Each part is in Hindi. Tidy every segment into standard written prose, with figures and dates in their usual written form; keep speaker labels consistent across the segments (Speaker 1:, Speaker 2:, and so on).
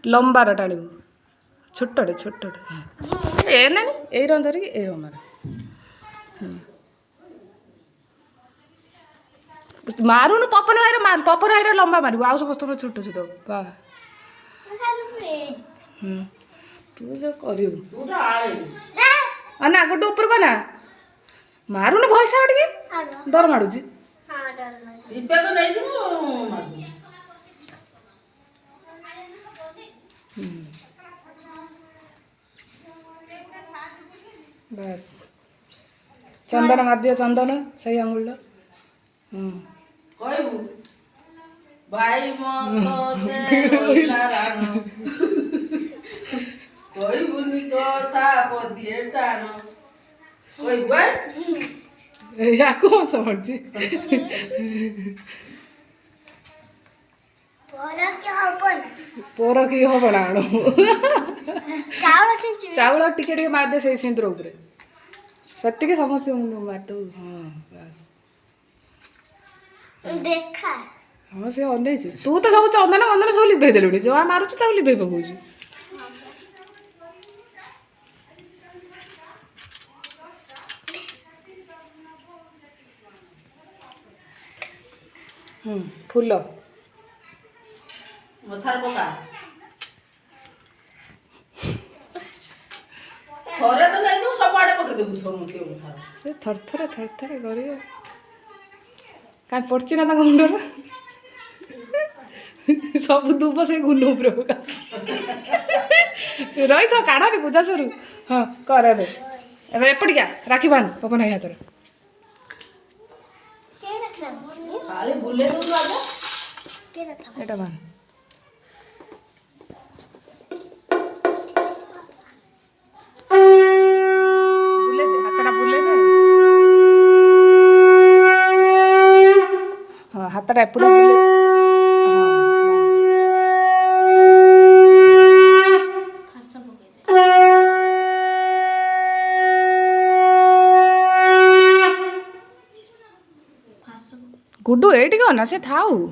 Speaker 1: लंबार टाणीबू छोटे छोटे ए ना ए रंग धरिकी ए रंग मारुनु पपन भाई मार पपन भाई लंबा मारू आउ समस्त छोट छोट वाह तू जो कर ना गोटे ऊपर को ना मारुनु भलसे टे डर माड़ुची बस चंदन मार दियो चंदन सही अंगुल
Speaker 2: कहबू भाई कहबुनी कथा पदिए टाण कहबू
Speaker 1: या कौन समझी पोर कि हम ना चाउल टिके मारदे से सिंदूर उपरे सत्य समस्त मारद हाँ बस
Speaker 3: देखा
Speaker 1: हाँ से अने तू तो सब चंदन वंदन सब लिभे देलुनी जो मारुच तक लिभे पकाऊ फूल
Speaker 2: मथार पका थरे तो नहीं तो सब आड़े पके देबू सब के मथार
Speaker 1: से थर थर करियो काई पड़ची ना तांग मुंडर सब दुब से गुण उपरे पका रही तो काढ़ा रे पूजा सरू हाँ कर ए एपटिका राखी बांध पपन भाई हाथ
Speaker 2: खाली बुले दो आगे
Speaker 1: एटा बांध बुले दे हाथटा बुले दे हाँ हाथटा एपटे बुले गुड्डू एटी ना से थाऊ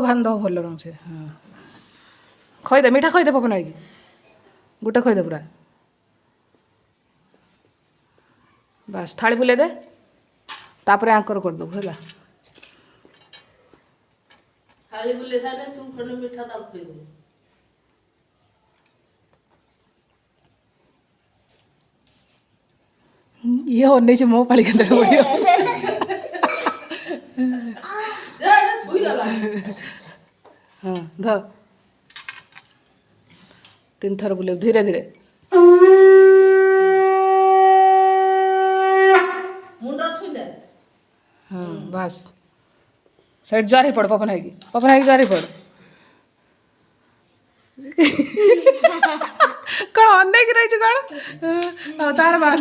Speaker 1: भान दो भल रंग से हाँ खईदे मीठा खईदे पपन आई गोटे खईदे पूरा बस थाली बुले दे तापर आंकर कर दो है
Speaker 2: थाली बुले साने तू खने मीठा ता खई दे
Speaker 1: ये होने से मो पाली के अंदर बोलियो हाँ ध 3 थर बुले धीरे धीरे
Speaker 2: मुंडर छुले
Speaker 1: हाँ बस साइड जारी पड़ पपन है जारी पड़ कौन अनेक रही कौन तार बाल